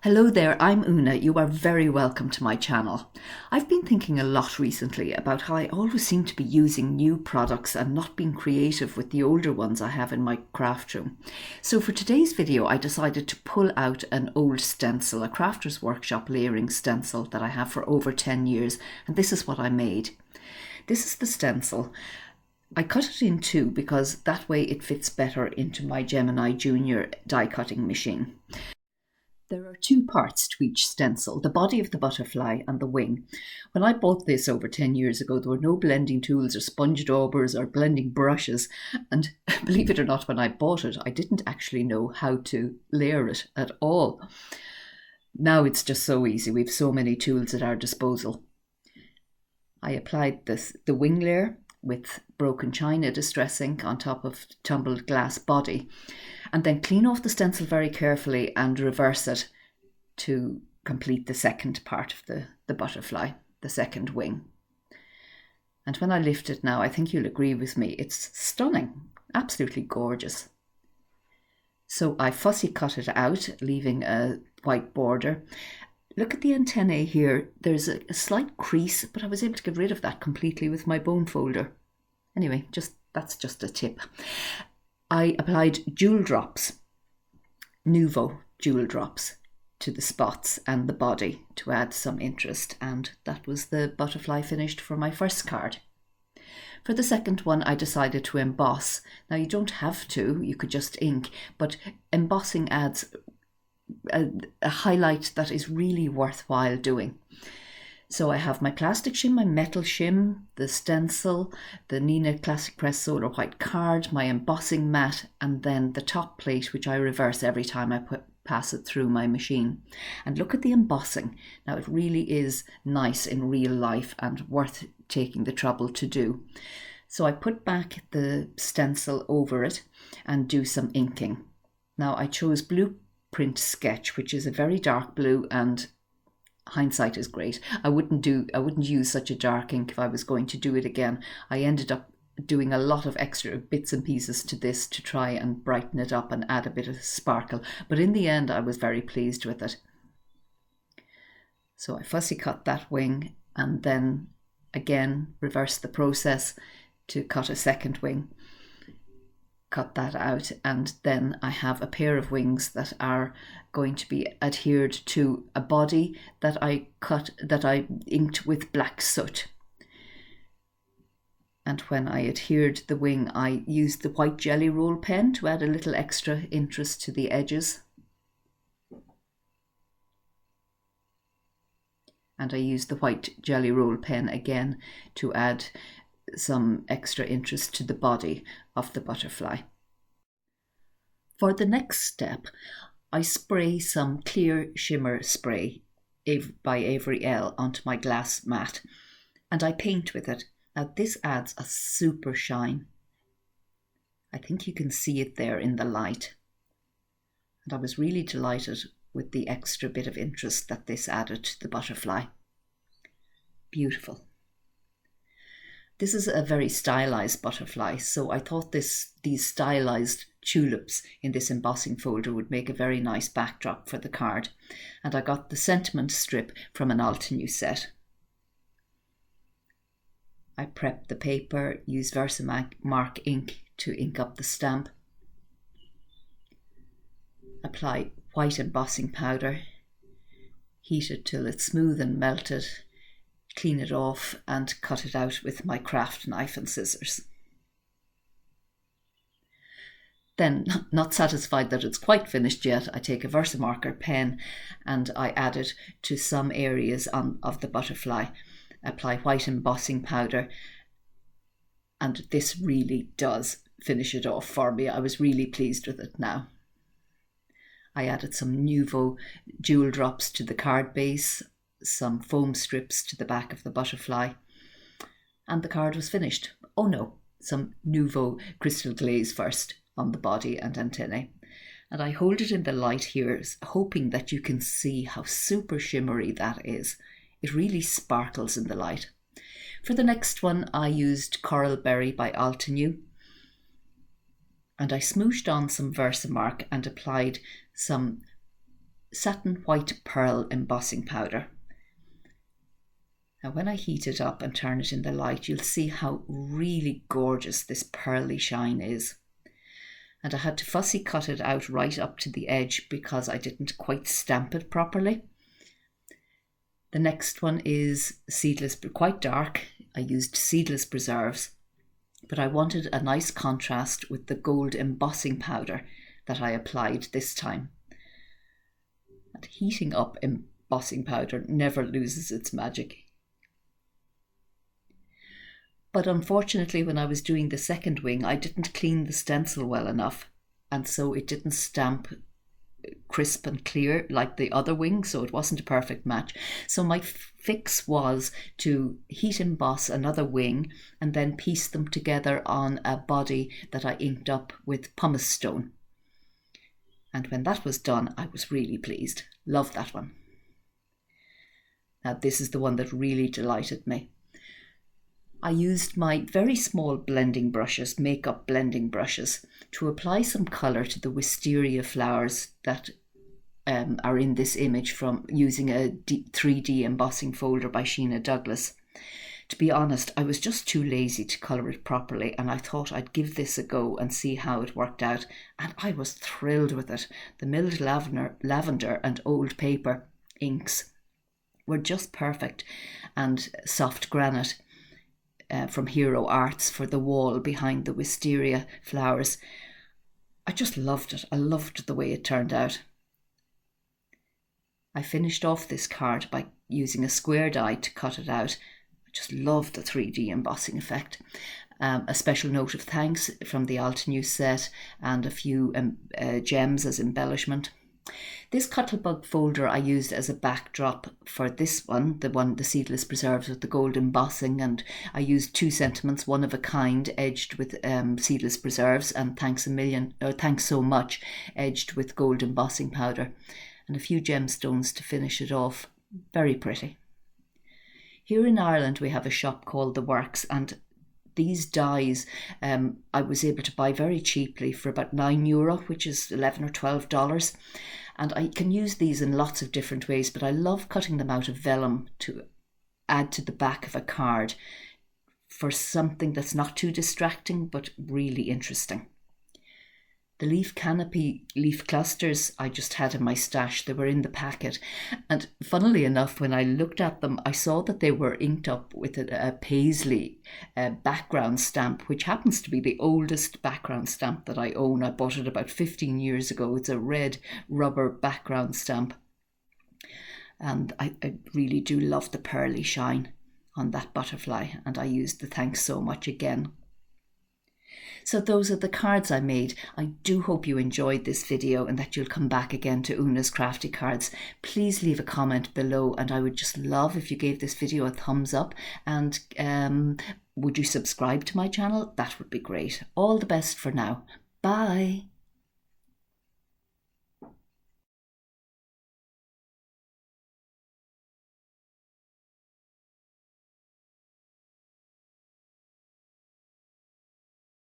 Hello there, I'm Una. You are very welcome to my channel. I've been thinking a lot recently about how I always seem to be using new products and not being creative with the older ones I have in my craft room. So for today's video, I decided to pull out an old stencil, a Crafter's Workshop layering stencil that I have for over 10 years, and this is what I made. This is the stencil. I cut it in two because that way it fits better into my Gemini Junior die cutting machine. There are two parts to each stencil, the body of the butterfly and the wing. When I bought this over 10 years ago, there were no blending tools or sponge daubers or blending brushes. And believe it or not, when I bought it, I didn't actually know how to layer it at all. Now it's just so easy. We have so many tools at our disposal. I applied the wing layer with broken china distress ink on top of tumbled glass body, and then clean off the stencil very carefully and reverse it to complete the second part of the butterfly, the second wing. And when I lift it now, I think you'll agree with me, it's stunning, absolutely gorgeous. So I fussy cut it out, leaving a white border. Look at the antennae here. There's a slight crease, but I was able to get rid of that completely with my bone folder. Anyway, that's just a tip. I applied jewel drops, Nuvo jewel drops, to the spots and the body to add some interest, and that was the butterfly finished for my first card. For the second one, I decided to emboss. Now, you don't have to, you could just ink, but embossing adds a highlight that is really worthwhile doing. So I have my plastic shim, my metal shim, the stencil, the Neenah Classic Press Solar White card, my embossing mat, and then the top plate, which I reverse every time I pass it through my machine. And look at the embossing. Now, it really is nice in real life and worth taking the trouble to do. So I put back the stencil over it and do some inking. Now, I chose Blueprint Sketch, which is a very dark blue, and hindsight is great. I wouldn't use such a dark ink if I was going to do it again. I ended up doing a lot of extra bits and pieces to this to try and brighten it up and add a bit of sparkle. But in the end, I was very pleased with it. So I fussy cut that wing and then again reverse the process to cut a second wing. Cut that out, and then I have a pair of wings that are going to be adhered to a body that I inked with black soot. And when I adhered the wing, I used the white jelly roll pen to add a little extra interest to the edges. And I used the white jelly roll pen again to add some extra interest to the body of the butterfly. For the next step, I spray some clear shimmer spray by Avery Elle onto my glass mat, and I paint with it. Now, this adds a super shine. I think you can see it there in the light. And I was really delighted with the extra bit of interest that this added to the butterfly. Beautiful. This is a very stylized butterfly, so I thought these stylized tulips in this embossing folder would make a very nice backdrop for the card. And I got the sentiment strip from an Altenew set. I prepped the paper, used Versamark ink to ink up the stamp. Apply white embossing powder, heat it till it's smooth and melted, clean it off and cut it out with my craft knife and scissors. Then, not satisfied that it's quite finished yet, I take a Versamarker pen and I add it to some areas of the butterfly. Apply white embossing powder, and this really does finish it off for me. I was really pleased with it now. I added some Nuvo jewel drops to the card base, some foam strips to the back of the butterfly, and the card was finished. Oh no, some Nuvo crystal glaze first on the body and antennae. And I hold it in the light here, hoping that you can see how super shimmery that is. It really sparkles in the light. For the next one, I used Coral Berry by Altenew. And I smooshed on some Versamark and applied some satin white pearl embossing powder. Now when I heat it up and turn it in the light, you'll see how really gorgeous this pearly shine is. And I had to fussy cut it out right up to the edge because I didn't quite stamp it properly. The next one is Seedless, quite dark. I used Seedless preserves, but I wanted a nice contrast with the gold embossing powder that I applied this time. And heating up embossing powder never loses its magic. But unfortunately, when I was doing the second wing, I didn't clean the stencil well enough, and so it didn't stamp crisp and clear like the other wing, so it wasn't a perfect match. So my fix was to heat emboss another wing and then piece them together on a body that I inked up with pumice stone. And when that was done, I was really pleased. Love that one. Now this is the one that really delighted me. I used my very small blending brushes, makeup blending brushes, to apply some colour to the wisteria flowers that are in this image from using a 3D embossing folder by Sheena Douglass. To be honest, I was just too lazy to colour it properly, and I thought I'd give this a go and see how it worked out, and I was thrilled with it. The milled lavender and old paper inks were just perfect, and soft granite from Hero Arts for the wall behind the wisteria flowers. I just loved it. I loved the way it turned out. I finished off this card by using a square die to cut it out. I just loved the 3D embossing effect. A special note of thanks from the Altenew set and a few gems as embellishment. This Cuttlebug folder I used as a backdrop for this one, the Seedless preserves with the gold embossing, and I used 2 sentiments, one of a kind, edged with Seedless preserves, and thanks so much, edged with gold embossing powder, and a few gemstones to finish it off. Very pretty. Here in Ireland we have a shop called The Works, and these dies I was able to buy very cheaply for about €9, which is $11 or $12. And I can use these in lots of different ways, but I love cutting them out of vellum to add to the back of a card for something that's not too distracting, but really interesting. The leaf canopy leaf clusters I just had in my stash. They were in the packet, and funnily enough, when I looked at them, I saw that they were inked up with a paisley background stamp, which happens to be the oldest background stamp that I own. I bought it about 15 years ago. It's a red rubber background stamp, and I really do love the pearly shine on that butterfly, and I used the thanks so much again. So those are the cards I made. I do hope you enjoyed this video and that you'll come back again to Una's Crafty Cards. Please leave a comment below, and I would just love if you gave this video a thumbs up, and would you subscribe to my channel? That would be great. All the best for now. Bye.